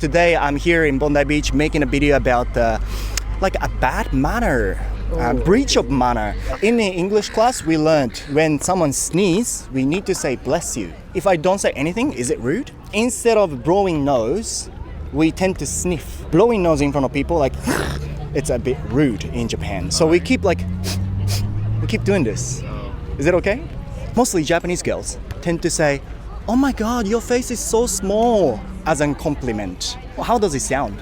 Today I'm here in Bondi Beach making a video about like a bad manner, breach of manner. In the English class we learned when someone sneezes, we need to say bless you. If I don't say anything, is it rude? Instead of blowing nose, we tend to sniff. Blowing nose in front of people, like it's a bit rude in Japan. So we keep doing this. Is it okay? Mostly Japanese girls tend to say, "Oh my god, your face is so small," as a compliment. How does it sound?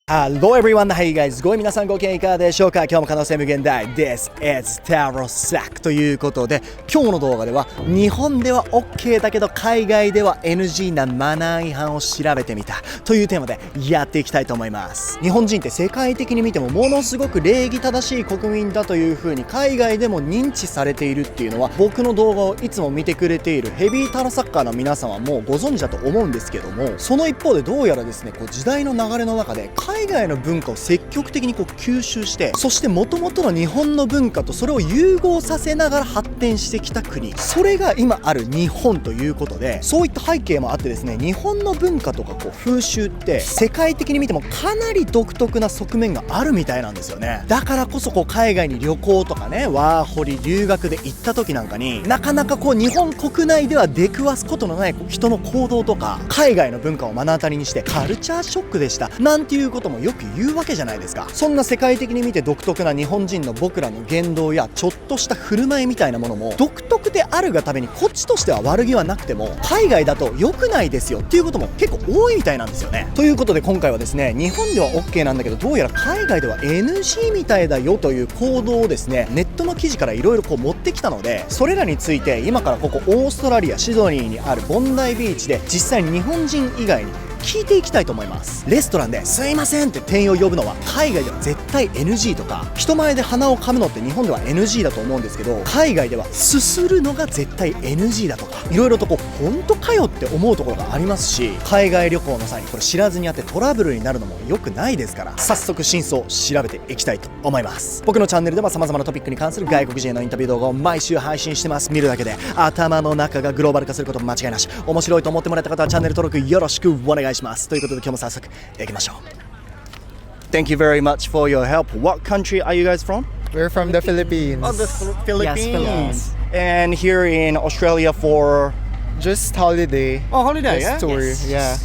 Hello everyone, how you guys going? 皆さんご機嫌いかがでしょうか？今日も可能性無限大 This is タロサックということで、今日の動画では日本では OK だけど海外では NG なマナー違反を調べてみたというテーマでやっていきたいと思います。日本人って世界的に見てもものすごく礼儀正しい国民だという風に海外でも認知されているっていうのは、僕の動画をいつも見てくれているヘビータロサッカーの皆さんはもうご存知だと思うんですけども、その一方でどうやらですね、時代の流れの中で海外の文化を積極的に吸収して、そして元々の日本の文化とそれを融合させながら発展してきた国、それが今ある日本ということで、そういった背景もあってですね、日本の文化とか風習って世界的に見てもかなり独特な側面があるみたいなんですよね。だからこそ海外に旅行とかね、ワーホリ留学で行った時なんかになかなか日本国内では出くわすことのない人の行動とか、海外の文化を目の当たりにしてカルチャーショックでしたなんていうこともよく言うわけじゃないですか。そんな世界的に見て独特な日本人の僕らの言動やちょっとした振る舞いみたいなものも独特であるがために、こっちとしては悪気はなくても海外だと良くないですよっていうことも結構多いみたいなんですよね。ということで今回はですね、日本では OK なんだけどどうやら海外では NG みたいだよという行動をですね、ネットの記事からいろいろ持ってきたので、それらについて今からオーストラリアシドニーにあるボンダイビーチで実際に日本人以外に聞いていきたいと思います。レストランですいませんって店員を呼ぶのは海外では絶対 NG とか、人前で鼻を噛むのって日本では NG だと思うんですけど、海外ではすするのが絶対 NG だとか、いろいろと本当かよって思うところがありますし、海外旅行の際に知らずにやってトラブルになるのも良くないですから、早速真相を調べていきたいと思います。僕のチャンネルでは様々なトピックに関する外国人へのインタビュー動画を毎週配信してます。見るだけで頭の中がグローバル化すること間違いなし。面白いと思ってもらえた方はチャンネル登録よろしくお願いします。ということで今日も早速行きましょう。Thank you very much for your help. What country are you guys from? We're from the Philippines. Oh, the Philippines. Yes, Philippines. And here in Australia for Just holiday. oh holiday, Just yeah. tour. Yes. Yeah.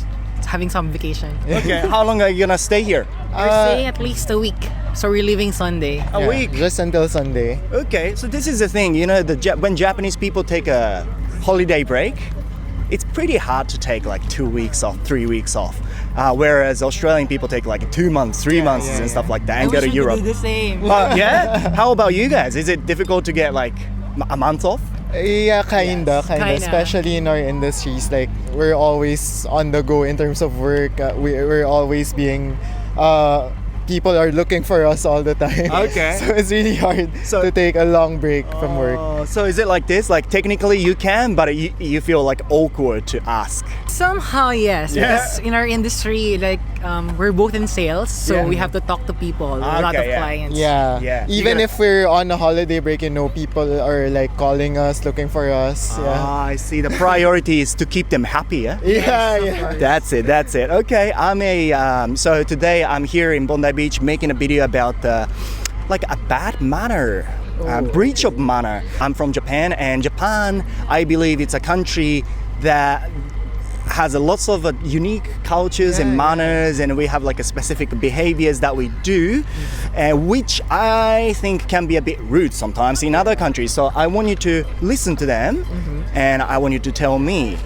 Having some vacation. Okay, how long are you gonna stay here? We're staying at least a week, so we're leaving Sunday. A Yeah, week. Just until Sunday. Okay, so this is the thing, you know, when Japanese people take a holiday break, it's pretty hard to take like 2 weeks off, 3 weeks off. Whereas Australian people take like 2 months, 3 months and stuff like that and I go wish to we Europe. could do the same. Yeah? How about you guys? Is it difficult to get like a month off? Yeah, kinda. Kinda. Especially in our industries, like we're always on the go in terms of work. We're always being. People are looking for us all the time. Okay. So it's really hard So- to take a long break from work. So is it like this? Like technically you can, but you feel like awkward to ask. Somehow, yes. Yeah. Because in our industry, like we're both in sales, so Yeah. we have to talk to people, a lot Okay, of yeah. clients. Yeah. Yeah. Even You if we're on a holiday break, people are like calling us, looking for us. Yeah. I see. The priority is to keep them happy. Yeah. Yeah. That's it. Okay, so today I'm here in Bondi Beach making a video about like a bad manner, breach of manner. I'm from Japan, and Japan, I believe it's a country that has lots of unique cultures and manners, and we have like a specific behaviors that we do, which I think can be a bit rude sometimes in other countries. So I want you to listen to them, and I want you to tell me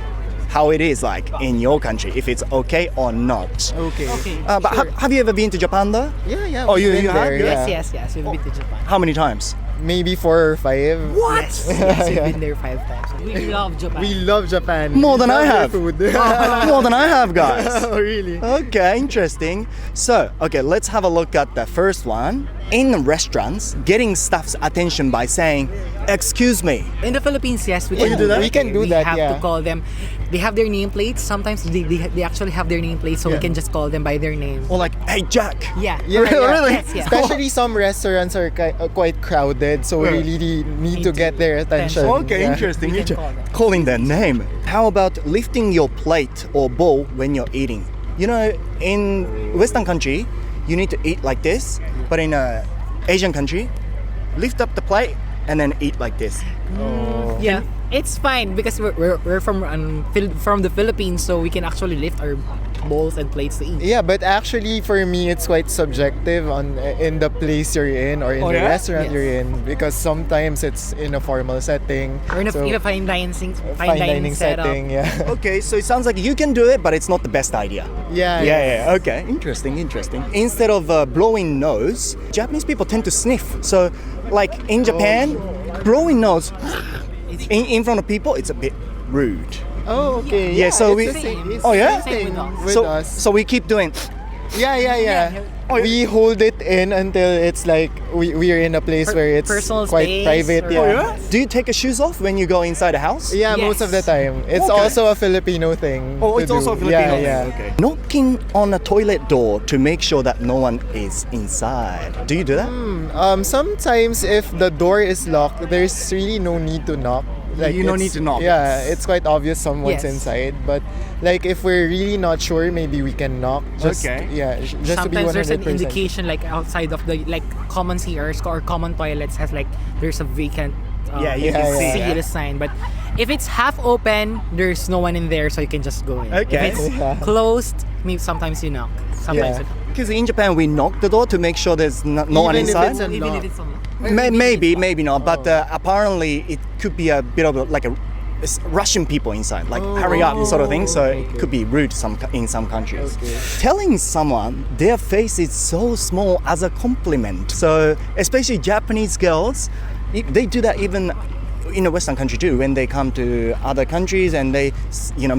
how it is like in your country, if it's okay or not. Okay. Okay. But have you ever been to Japan though? Yeah. Oh, we've you been have? there, Yeah. Yes. We've been to Japan. How many times? Maybe 4 or 5. What? Yes, we've been there 5 times. We love Japan. We love Japan. More than We I love have. their Food. More than I have, guys. Oh, really? Okay, interesting. So, let's have a look at the first one. In restaurants, getting staff's attention by saying, "Excuse me." In the Philippines, yes, we Oh, can you do that? We can do We that, have yeah. to call them they have their nameplates. Sometimes they actually have their nameplates, so we can just call them by their name. Or like, hey Jack. Yeah. Yeah, Correct, yeah. really? Yes, yeah. Especially some restaurants are quite crowded, so we really need to get their attention. Okay, Yeah. interesting. We can interesting. call them. Calling their name. How about lifting your plate or bowl when you're eating? You know, in Western country, you need to eat like this, but in a Asian country, lift up the plate and then eat like this. Yeah, it's fine because we're from the Philippines, so we can actually lift our bowls and plates to eat. Yeah, but actually for me it's quite subjective in the place you're in or in Oh, the yeah? restaurant Yes. you're in, because sometimes it's in a formal setting Or in a, so in a fine dining setup. setting. Yeah. Okay, so it sounds like you can do it, but it's not the best idea. Yeah. Okay, interesting. Instead of blowing nose, Japanese people tend to sniff. So, like in Japan, blowing nose in front of people, it's a bit rude. Oh, okay. Yeah, so it's we- the same. It's Oh, yeah? the same with So, us. so we keep doing. Yeah. Oh, We hold it in until it's like we're in a place where it's Personal quite space private. or- Yeah. Do you take your shoes off when you go inside the house? Yeah, Yes. most of the time. It's Okay. also a Filipino thing. Oh, to it's also a do. Filipino. Yeah. Okay. Knocking on a toilet door to make sure that no one is inside. Do you do that? Sometimes if the door is locked, there's really no need to knock. You don't it's- need to knock. Yeah, it's quite obvious someone's Yes. inside. But like if we're really not sure, maybe we can knock. Just, Okay. Yeah, just to be Sometimes there's 100%. an indication like outside of the like common CRs or common toilets has like there's a vacant. Yeah, you can see see it. the sign, but if it's half open, there's no one in there, so you can just go in. Okay. If it's Yeah. closed, maybe sometimes you knock. Sometimes Yeah. Because in Japan we knock the door to make sure there's no one Even if inside. it's a even knock. if it's on. Maybe not. But apparently it could be a bit of like a Russian people inside, like hurry up sort of thing. So it could be rude in some countries. Okay. Telling someone their face is so small as a compliment. So especially Japanese girls, they do that even in a Western country too. When they come to other countries and they,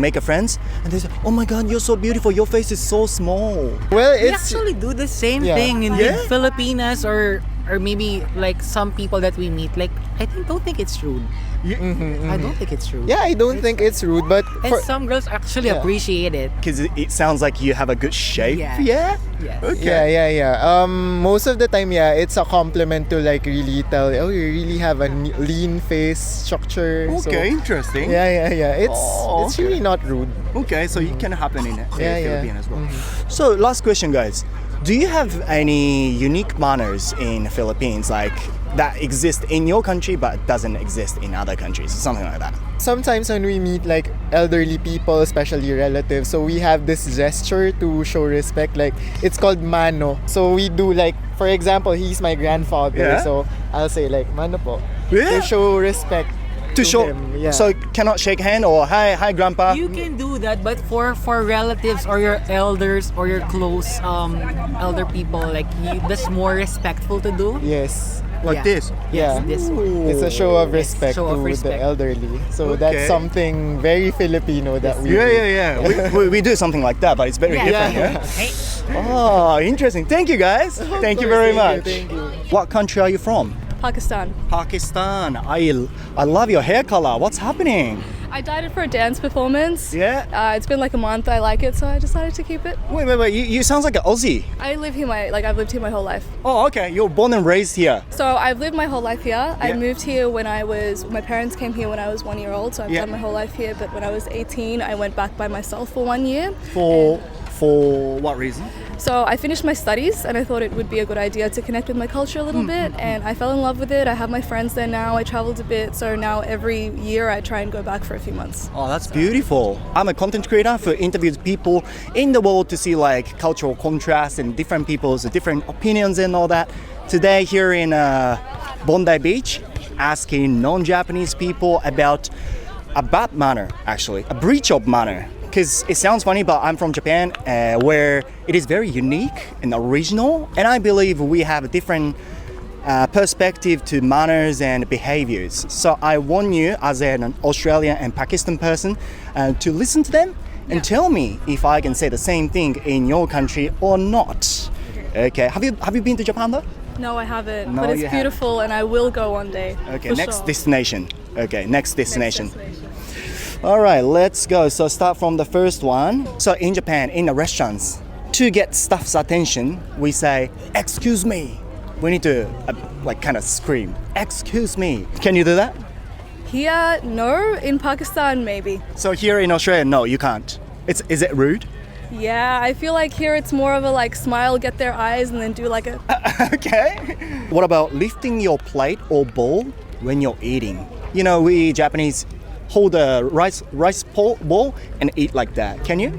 make a friends, and they say, "Oh my God, you're so beautiful. Your face is so small." Well, We it's actually do the same Yeah. thing in Yeah? Filipinas or maybe like some people that we meet. Like don't think it's rude. I don't think it's rude. yeah, I don't think it's rude, but And for, some girls actually Yeah. appreciate it. Because it sounds like you have a good shape. Yeah. Yeah. Yes. Okay. Yeah. Most of the time, it's a compliment to like really tell, oh, you really have a lean face structure. So, Okay, interesting. yeah. It's Oh, it's okay. really not rude. Okay, so it can happen in Yeah, Philippines as well. So last question, guys. Do you have any unique manners in Philippines, like that exist in your country but doesn't exist in other countries, something like that? Sometimes when we meet like elderly people, especially relatives, so we have this gesture to show respect. Like it's called mano. So we do like, for example, he's my grandfather, Yeah. so I'll say like mano po Yeah. to show respect To show, him. Yeah. so cannot shake hand or hi grandpa. You can do that, but for relatives or your elders or your close elder people, like that's more respectful to do. Yes. like Yeah. this. Yeah. This one. It's a show of respect show of to respect. the elderly. So Okay. that's something very Filipino that we do. Yeah. we do something like that, but it's very different. Yeah. Hey, Oh, interesting. Thank you, guys. Thank you very much. Thank you. What country are you from? Pakistan. Pakistan. I love your hair color. What's happening? I dyed it for a dance performance. Yeah. It's been like a month. I like it, so I decided to keep it. Wait. You sound like an Aussie. I live here. I've lived here my whole life. Oh, okay. You're born and raised here. So I've lived my whole life here. I Yeah. moved here when my parents came here when I was 1 year old. So I've Yeah. done my whole life here. But when I was 18, I went back by myself for 1 year. For what reason? So I finished my studies, and I thought it would be a good idea to connect with my culture a little bit. And I fell in love with it. I have my friends there now. I traveled a bit. So now every year I try and go back for a few months. Oh, that's beautiful. I'm a content creator who interviews people in the world to see like cultural contrast and different people's different opinions and all that. Today here in Bondi Beach, asking non-Japanese people about a bad manner, actually, a breach of manner. Because it sounds funny, but I'm from Japan, where it is very unique and original, and I believe we have a different perspective to manners and behaviors. So I want you, as an Australian and Pakistan person, to listen to them and tell me if I can say the same thing in your country or not. Okay. Have you been to Japan though? No, I haven't. No, but it's you haven't. beautiful, and I will go one day. Okay. for Next sure. destination. Okay. Next destination. All right, let's go. So start from the first one. So in Japan, in the restaurants, to get staff's attention, we say, "Excuse me." We need to like kind of scream, "Excuse me." Can you do that? Here, no. In Pakistan, maybe. So here in Australia, no, you can't. Is it rude? Yeah, I feel like here it's more of a like smile, get their eyes, and then do like a. Okay. What about lifting your plate or bowl when you're eating? You know, we Japanese hold a rice bowl and eat like that. Can you?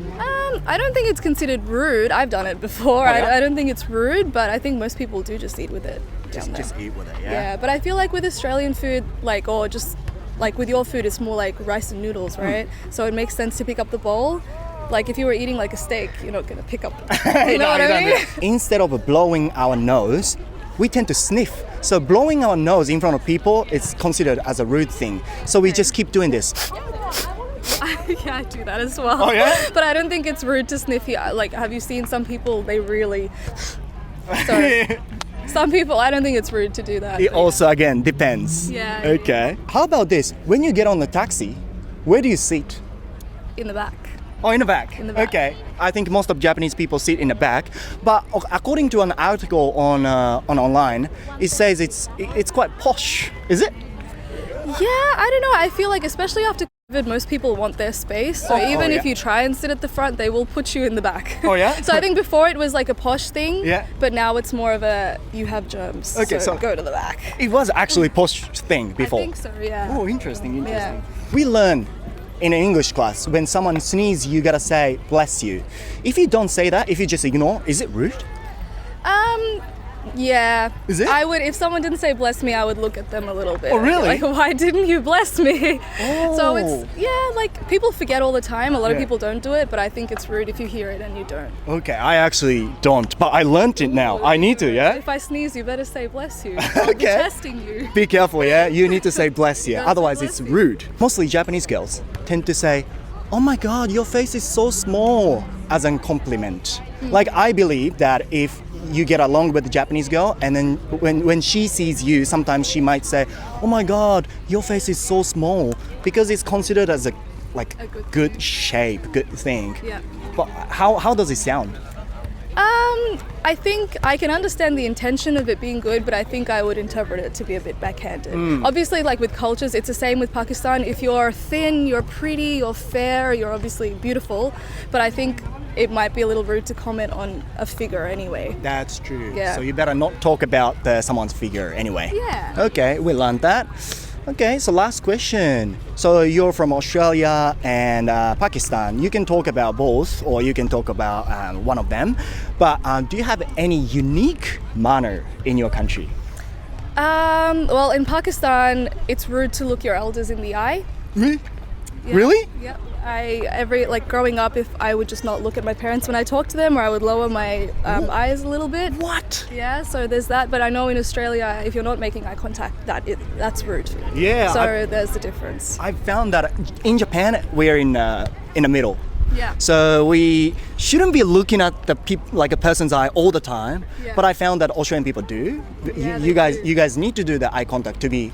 I don't think it's considered rude. I've done it before. Oh, yeah? I don't think it's rude, but I think most people do just eat with it. down there. Just eat with it, Yeah, but I feel like with Australian food, like, or just like with your food, it's more like rice and noodles, right? So it makes sense to pick up the bowl. Like if you were eating like a steak, you're not gonna pick up. You know what I mean? Instead of blowing our nose, we tend to sniff. So blowing our nose in front of people is considered as a rude thing. So we just keep doing this. Yeah, I do that as well. Oh, yeah? But I don't think it's rude to sniff here. Like, have you seen some people? They really. Sorry. Some people, I don't think it's rude to do that. It also again depends. Yeah. Okay. How about this? When you get on the taxi, where do you sit? In the back. Oh, in the back. In the back. Okay. I think most of Japanese people sit in the back, but according to an article on online, it says it's quite posh. Is it? Yeah, I don't know. I feel like especially after COVID, most people want their space. So even if yeah. you try and sit at the front, they will put you in the back. Oh, yeah? So I think before it was like a posh thing. Yeah. But now it's more of a you have germs. Okay, so so- go to the back. It was actually posh thing before. I think so. Yeah. Oh, interesting. Yeah. We learn in an English class when someone sneezes, you gotta say bless you. If you don't say that, if you just ignore, is it rude? Yeah. Is it? I would, if someone didn't say bless me, I would look at them a little bit. Oh, really? Like, why didn't you bless me? Oh. So it's, yeah, like people forget all the time. A lot of Yeah. people don't do it, but I think it's rude if you hear it and you don't. Okay, I actually don't, but I learned it now. I need to, yeah? If I sneeze, you better say bless you. I'll be Okay. testing you. Be careful, yeah? You need to say bless you, Gotta say otherwise bless it's you. rude. Mostly Japanese girls tend to say, oh my god, your face is so small, as a compliment. Like, I believe that if you get along with the Japanese girl and then when she sees you, sometimes she might say, oh my god, your face is so small, because it's considered as a good thing. shape, good thing. Yeah. But how does it sound? I think I can understand the intention of it being good, but I think I would interpret it to be a bit backhanded. Obviously, like with cultures, it's the same with Pakistan. If you're thin, you're pretty, you're fair, you're obviously beautiful, but I think it might be a little rude to comment on a figure anyway. That's true. Yeah. So you better not talk about someone's figure anyway. Yeah. Okay, we learned that. Okay, so last question. So you're from Australia and Pakistan. You can talk about both, or you can talk about one of them. But do you have any unique manner in your country? Well, in Pakistan, it's rude to look your elders in the eye. Really? Yeah. Really? Yep. Growing up, if I would just not look at my parents when I talk to them, or I would lower my eyes a little bit. What? Yeah, so there's that. But I know in Australia, if you're not making eye contact, that's rude. Yeah. So there's the difference. I found that in Japan we're in the middle. Yeah. So we shouldn't be looking at the like a person's eye all the time. Yeah. But I found that Australian people do. Yeah, you they do. you guys need to do the eye contact to be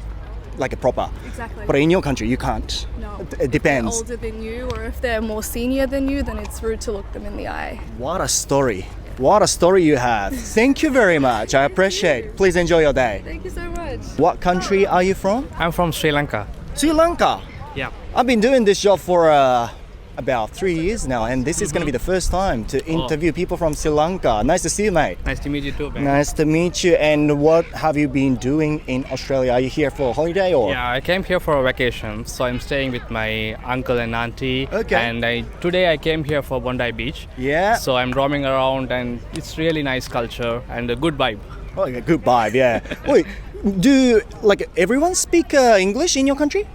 like a proper. Exactly. But in your country you can't. No. It depends. If they're older than you, or if they're more senior than you, then it's rude to look them in the eye. What a story. What a story you have. Thank you very much. I appreciate it. Please enjoy your day. Thank you so much. What country are you from? I'm from Sri Lanka. Sri Lanka. Yeah. I've been doing this job for about 3 years now, and this is going to be the first time to interview people from Sri Lanka. Nice to see you, mate. Nice to meet you too, man. Nice to meet you. And what have you been doing in Australia? Are you here for a holiday or? Yeah, I came here for a vacation, so I'm staying with my uncle and auntie. Okay. And today I came here for Bondi Beach. Yeah. So I'm roaming around, and it's really nice culture and a good vibe. Oh, yeah, good vibe. Yeah. Wait, do like everyone speak English in your country?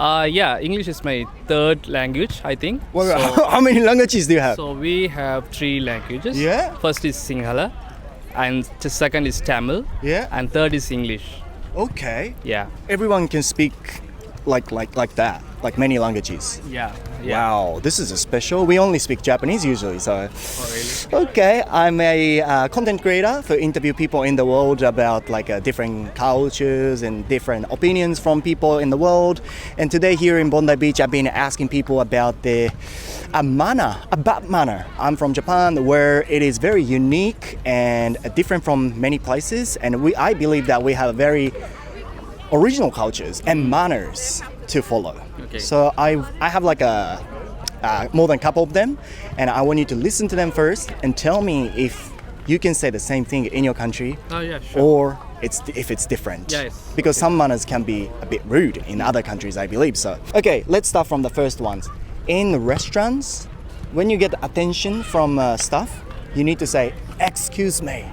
Yeah, English is my third language, I think. Well, So, how many languages do you have? so we have 3 languages. Yeah. First is Sinhala, and the second is Tamil. Yeah. And third is English. Okay. Yeah. Everyone can speak like that, like many languages. Yeah. Wow, this is a special. We only speak Japanese usually, so. Oh, really? Okay, I'm a content creator for interview people in the world about different cultures and different opinions from people in the world. And today here in Bondi Beach, I've been asking people about a bad manner. I'm from Japan, where it is very unique and different from many places. And I believe that we have very original cultures and manners to follow. Okay. So I have more than a couple of them, and I want you to listen to them first and tell me if you can say the same thing in your country, Oh, yeah, sure. or if it's different. Yes. Because some manners can be a bit rude in other countries, I believe so. Okay, let's start from the first ones. In restaurants, when you get attention from staff, you need to say, "Excuse me."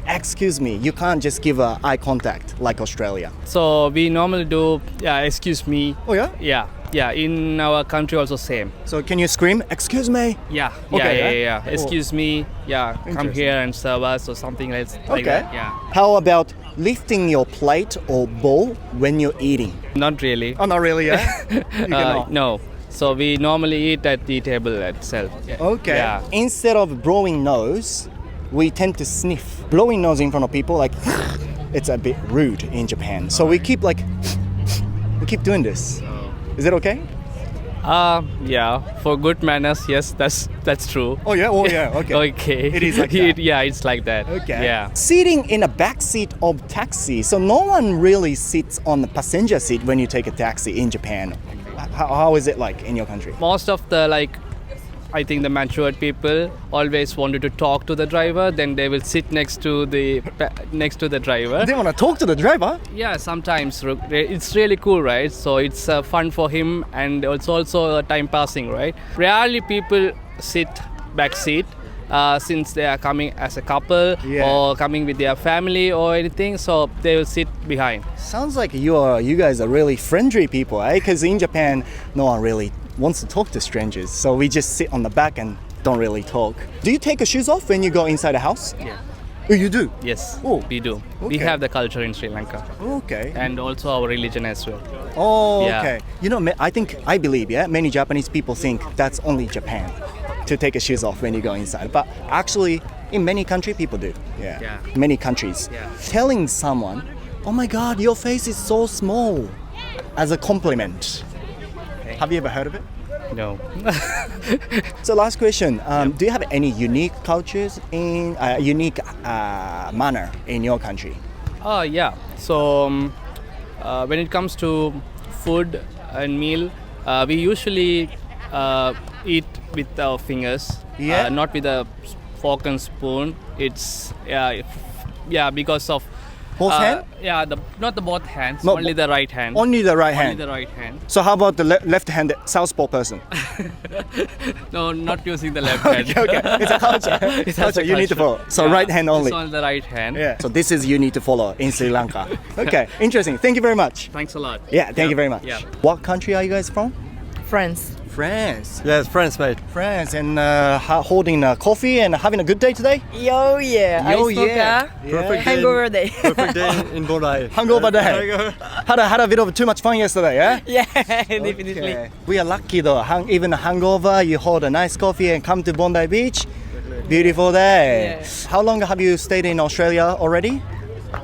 Excuse me. You can't just give eye contact like Australia. So we normally do, excuse me. Oh yeah? Yeah. In our country also same. So can you scream, "Excuse me"? Yeah. Okay, Yeah. Oh. Excuse me. Yeah. Come Interesting. here and serve us or something like Okay. that. Yeah. How about lifting your plate or bowl when you're eating? Not really. Oh, not really, yeah? You cannot. No. So we normally eat at the table itself. Yeah. Okay. Yeah. Instead of blowing nose, we tend to sniff. Blowing nose in front of people, it's a bit rude in Japan. So we keep doing this. Is it okay? Yeah. For good manners, yes, that's true. Oh yeah, okay. Okay. It is like that. Yeah, it's like that. Okay. Yeah. Sitting in a back seat of taxi. So no one really sits on the passenger seat when you take a taxi in Japan. How is it like in your country? Most of the I think the matured people always wanted to talk to the driver, then they will sit next to the driver. They want to talk to the driver? Yeah, sometimes it's really cool, right? So it's fun for him, and it's also time passing, right? Rarely people sit back seat since they are coming as a couple or coming with their family or anything, so they will sit behind. Sounds like you guys are really friendly people, eh? Because in Japan, no one really wants to talk to strangers, so we just sit on the back and don't really talk. Do you take your shoes off when you go inside a house? Yeah. Oh, you do? Yes, Oh, we do. okay. We have the culture in Sri Lanka, Okay. and also our religion as well. Oh, Yeah. okay. You know, I believe, many Japanese people think that's only Japan to take your shoes off when you go inside. But actually, in many countries, people do. Yeah. Many countries. Yeah. Telling someone, "Oh my God, your face is so small," as a compliment. Have you ever heard of it? No. So last question, do you have any unique cultures unique manner in your country? Yeah. So when it comes to food and meal, we usually eat with our fingers, Yeah? not with a fork and spoon. It's because of Both hand? Yeah, not the both hands, No, only the right hand. Only the right Only hand. the right hand. So how about the left-handed southpaw person? No, not using the left hand. Okay, it's a culture. It's culture. You need to follow. So right hand only. It's only the right hand. Yeah. So this is you need to follow in Sri Lanka. Okay, interesting. Thank you very much. Thanks a lot. Yeah, thank you very much. Yeah. What country are you guys from? France. France. Yes, France, mate. France, and holding coffee and having a good day today? Yo, yeah. Yo, I smoke yeah. a Perfect hangover day. Perfect day in Bondi. Hungover day. had a bit of too much fun yesterday, yeah? Yeah, definitely. Okay. We are lucky though. Even a hangover, you hold a nice coffee and come to Bondi Beach. Beautiful day. Yeah. How long have you stayed in Australia already?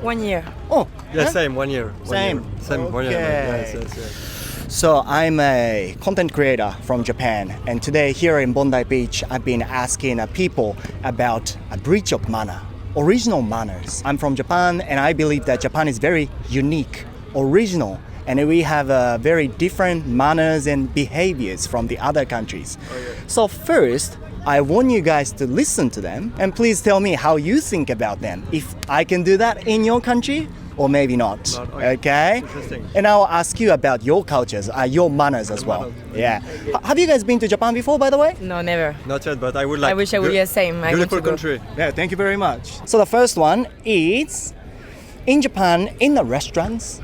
1 year. Oh, Yeah, same, 1 year. Same. Same, 1 year. Okay. Yes. So I'm a content creator from Japan, and today here in Bondi Beach, I've been asking people about a breach of manner, original manners. I'm from Japan, and I believe that Japan is very unique, original, and we have very different manners and behaviors from the other countries. So first, I want you guys to listen to them, and please tell me how you think about them. If I can do that in your country, or maybe not. Okay? Interesting. And I'll ask you about your cultures, your manners as well. Yeah. Have you guys been to Japan before, by the way? No, never. Not yet, but I would like. I wish I would. Yeah, same. I want Beautiful to go. country. Yeah, thank you very much. So the first one is, in Japan, in the restaurants,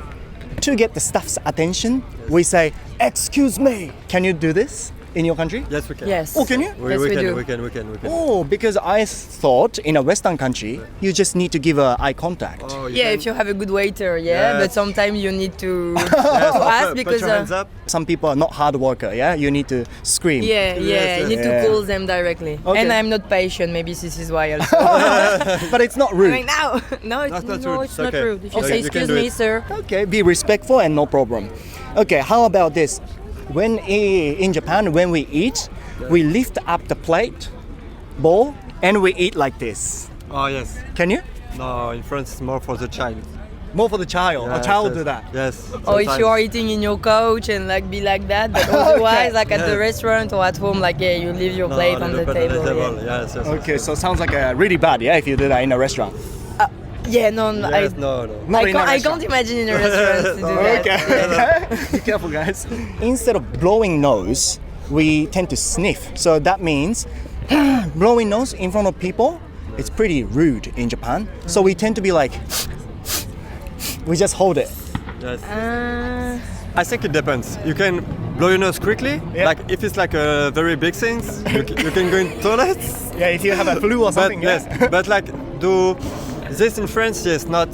to get the staff's attention, we say, "Excuse me." Can you do this in your country? Yes, we can. Yes. Oh, can you? Yes, we do. We can. Oh, because I thought in a Western country you just need to give eye contact. Oh, Yeah, if you have a good waiter, yeah, Yes. but sometimes you need to Yes, ask put because your hands up. Some people are not hard worker. Yeah, you need to scream. yeah, Yes, you need yeah. to call them directly. Okay. And I'm not patient. Maybe this is why also. But it's not rude. Like now, no, That's not no, rude. it's not Okay. rude. If you Okay, say you can excuse do me, it. sir. Okay, be respectful and no problem. Okay, how about this? When in Japan, when we eat, we lift up the plate, bowl, and we eat like this. Oh yes. Can you? No, in France it's more for the child. More for the child. A child do that. Yes. Or if sometimes. you are eating in your couch and like be like that, but otherwise, like at the Yeah. restaurant or at home, like yeah, you leave your No, plate no, on no, the but table. Yes, yes. Okay, so sounds like really bad, yeah, if you do that in a restaurant. Yeah, no, no, Yes, no. Not in a I restaurant. can't imagine in a restaurant to do that. Okay. Be careful, guys. Instead of blowing nose, we tend to sniff. So that means blowing nose in front of people, it's pretty rude in Japan. So we tend to be like, we just hold it. Yes. I think it depends. You can blow your nose quickly. Yeah. Like if it's like a very big thing, you can go in toilets. Yeah, if you have a flu or But something. yes, but like do this in France, yes, not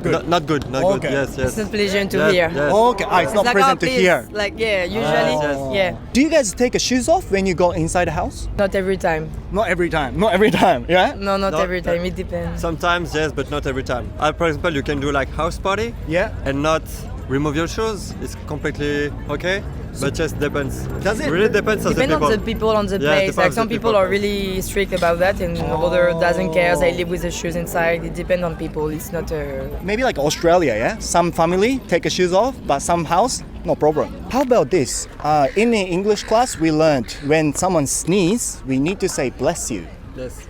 good. Not good. Not Okay. good. Yes, yes. It's not pleasant to Yes, hear. yes. Okay, it's not like, present to please, hear. Like yeah, usually, yes. yeah, Do you guys take your shoes off when you go inside the house? not every time. Not every time. Not every time. Yeah. No, not Not every time. It depends. Sometimes yes, but not every time. For example, you can do like house party Yeah. and not remove your shoes. It's completely okay. But just depends. Does it? Really depends on the Depends people. on the people on the Yeah, place. depends Like on some the people people. are really strict about that, and other doesn't care. They live with the shoes inside. It depends on people. It's not a. Maybe like Australia, yeah? Some family take their shoes off, but some house, no problem. How about this? In the English class, we learned when someone sneezes, we need to say bless you. Yes.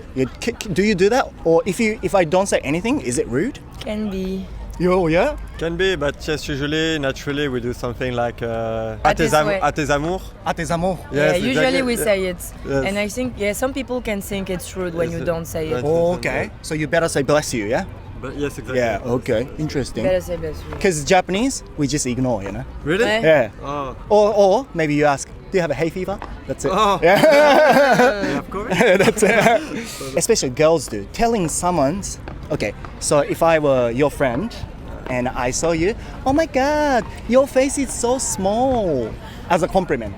Do you do that? Or if I don't say anything, is it rude? Can be. Yo, yeah? Can be, but just usually, naturally, we do something like At this way. à tes amours. À tes amours. Yeah, Yes, usually exactly. we say it, Yes. and I think some people can think it's rude when Yes, you don't say it. right. Oh, okay. So you better say bless you, yeah? But yes, exactly. Yeah, okay. Interesting. Better say bless you. Because Japanese, we just ignore, you know? Really? Eh? Yeah. Oh. Or maybe you ask, do you have a hay fever? That's it. Oh. Yeah. Yeah, of course. That's it. Especially girls do. Telling someone's, okay, so if I were your friend and I saw you, oh my god, your face is so small, as a compliment.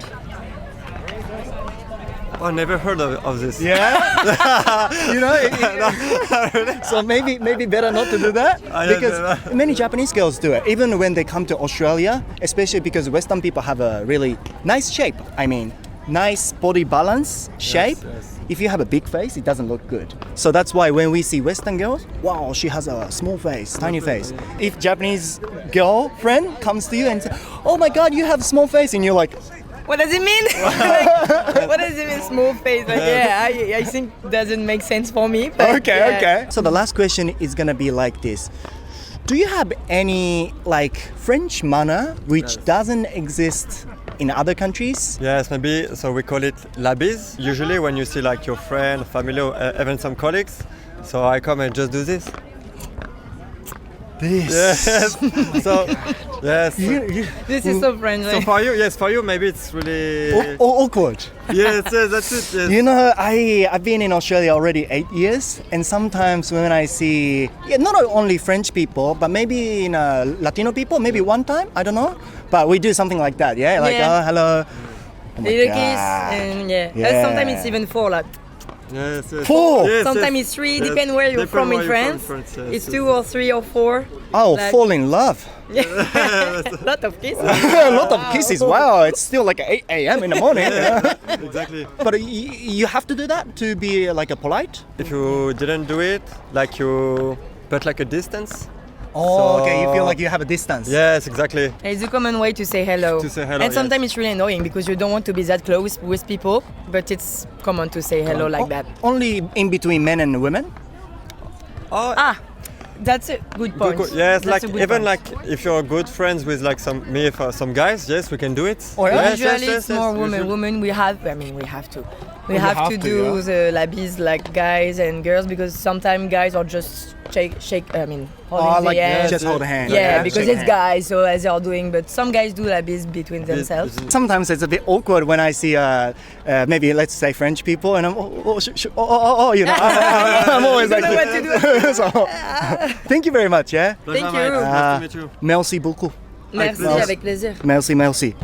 Oh, never heard of this. Yeah? You know, so maybe better not to do that, because many Japanese girls do it, even when they come to Australia, especially because Western people have a really nice shape. I mean, nice body balance shape. yes. If you have a big face, it doesn't look good. So that's why when we see Western girls, wow, she has a small face, tiny face. If Japanese girlfriend comes to you and says, oh my god, you have a small face, and you're like, What does it mean? Like, what does it mean, small face? Like, yeah, I think doesn't make sense for me. But okay, yeah. okay. So the last question is gonna be like this. Do you have any like French manner which doesn't exist in other countries? Yes, maybe. So we call it la bise. Usually, when you see like your friend, family, or even some colleagues. So I come and just do this. This. Yes. So yes. This is so friendly. So for you, yes, for you, maybe it's really. Awkward. Yes, yes, that's it. Yes. You know, I've been in Australia already 8 years, and sometimes when I see, not only French people, but maybe Latino people, maybe one time, I don't know, but we do something like that, yeah? Like, Yeah. oh, hello. Oh my Little God. kiss, and yeah. Yeah. Sometimes it's even 4, like. Yes, yes. Four? Yes, Sometimes yes. it's 3, Yes. depend where you're Depend from where in you're France. yes, It's yes, 2 yes. or 3 or 4. Oh, Like- fall in love. Lot of kisses. A lot of kisses. Wow, it's still like 8 a.m. in the morning. Exactly. But you have to do that to be like a polite? If you didn't do it, like you put like a distance. Oh, okay. You feel So- like you have a distance. Yes, exactly. It's a common way to say hello. To say hello, And sometimes yes. it's really annoying because you don't want to be that close with people, but it's common to say hello like that. Only in between men and women? Oh, That's a good point. yes, That's like a good even point. like if you're good friends with like some guys, yes, we can do it. Oh, yeah? Yes, Usually yes, it's yes, more yes, women. usually. Women, we have to. We you have have to to, do yeah. the labis like guys and girls because sometimes guys are just I mean, holding like the hand. just hold a hand. Yeah, Like, because shake it's hand. guys, so as they're doing, but some guys do la bise between themselves. Sometimes it's a bit awkward when I see maybe let's say French people and I'm you know I'm always You like know what to do. so thank you very much, yeah. Thank you. Nice to meet you. Merci beaucoup. Merci, avec plaisir. Merci, merci.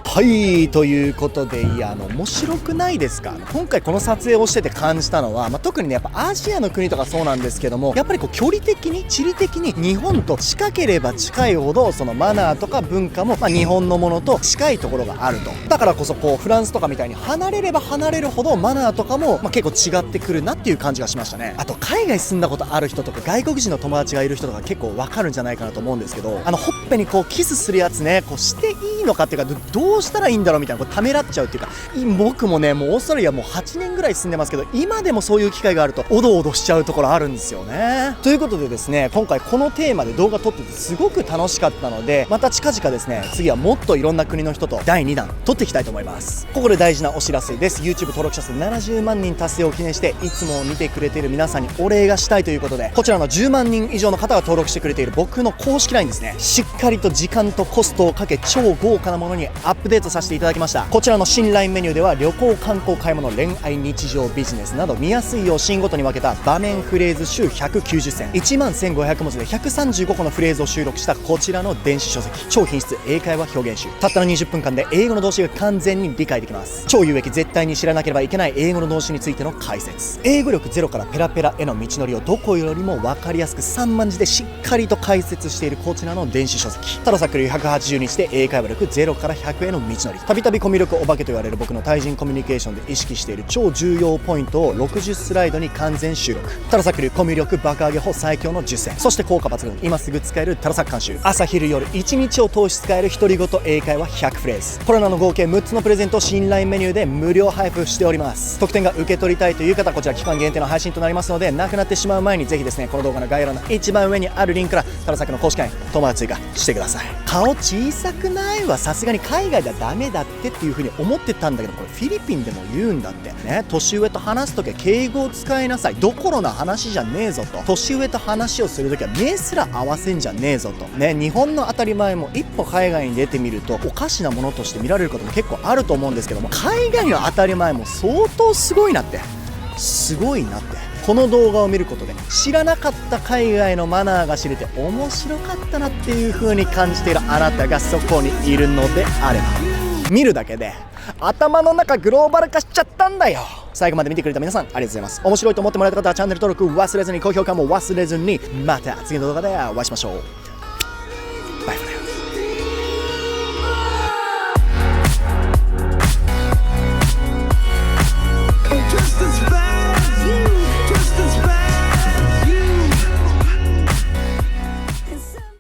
はいということでいや面白くないですか。今回この撮影をしてて感じたのは、特にねやっぱアジアの国とかそうなんですけどもやっぱりこう距離的に地理的に日本と近ければ近いほどそのマナーとか文化も、日本のものと近いところがあると。だからこそこうフランスとかみたいに離れれば離れるほどマナーとかも、結構違ってくるなっていう感じがしましたね。あと海外住んだことある人とか外国人の友達がいる人とか結構わかるんじゃないかなと思うんですけど、ほっぺにこうキスするやつねこうしていいのかっていうかどうしたらいいんだろうみたいなこうためらっちゃうっていうか、僕もねもうオーストラリアもう8年ぐらい住んでますけど今でもそういう機会があるとおどおどしちゃうところあるんですよね。ということでですね今回このテーマで動画撮っててすごく楽しかったのでまた近々ですね次はもっといろんな国の人と第2弾撮っていきたいと思います。ここで大事なお知らせです。 YouTube 登録者数70万人達成を記念していつも見てくれている皆さんにお礼がしたいということでこちらの10万人以上の方が登録してくれている僕の公式 LINE ですねしっかりと時間とコストをかけ超豪華なものにアップデートさせていただきました。こちらの新 LINE メニューでは旅行観光買い物恋愛日常ビジネスなど見やすいようシーンごとに分けた場面フレーズ集190選11500文字で135個のフレーズを収録したこちらの電子書籍超品質英会話表現集たったの20分間で英語の動詞が完全に理解できます。超有益絶対に知らなければいけない英語の動詞についての解説英語力ゼロからペラペラへの道のりをどこよりも分かりやすく3万字でしっかりと解説しているこちらの電子書籍タロサック流180日で英会話力0から100への道のりたびたびコミュ力お化けと言われる僕の対人コミュニケーションで意識している超重要ポイントを60スライドに完全収録タロサック流コミュ力爆上げ法最強の10選そして効果抜群今すぐ使えるタロサック監修朝昼夜1日を通し使える独り言英会話100フレーズこれらの合計6つのプレゼントを新 LINE メニューで無料配布しております。特典が受け取りたいという方こちら期間限定の配信となりますのでなくなってしまう前にぜひですねこの動画の概要欄の一番上にあるリンクからタロサックの公式 LINE 友達追加してください。顔小さくないはさすがに海外ではダメだってっていう風に思ってたんだけどこれフィリピンでも言うんだってね。年上と話すときは敬語を使いなさいどころの話じゃねえぞと年上と話をするときは目すら合わせんじゃねえぞとね。日本の当たり前も一歩海外に出てみるとおかしなものとして見られることも結構あると思うんですけども海外の当たり前も相当すごいなってすごいなってこの動画を見ることで知らなかった海外のマナーが知れて面白かったなっていう風に感じているあなたがそこにいるのであれば見るだけで頭の中グローバル化しちゃったんだよ。最後まで見てくれた皆さんありがとうございます。面白いと思ってもらえた方はチャンネル登録忘れずに高評価も忘れずにまた次の動画でお会いしましょう。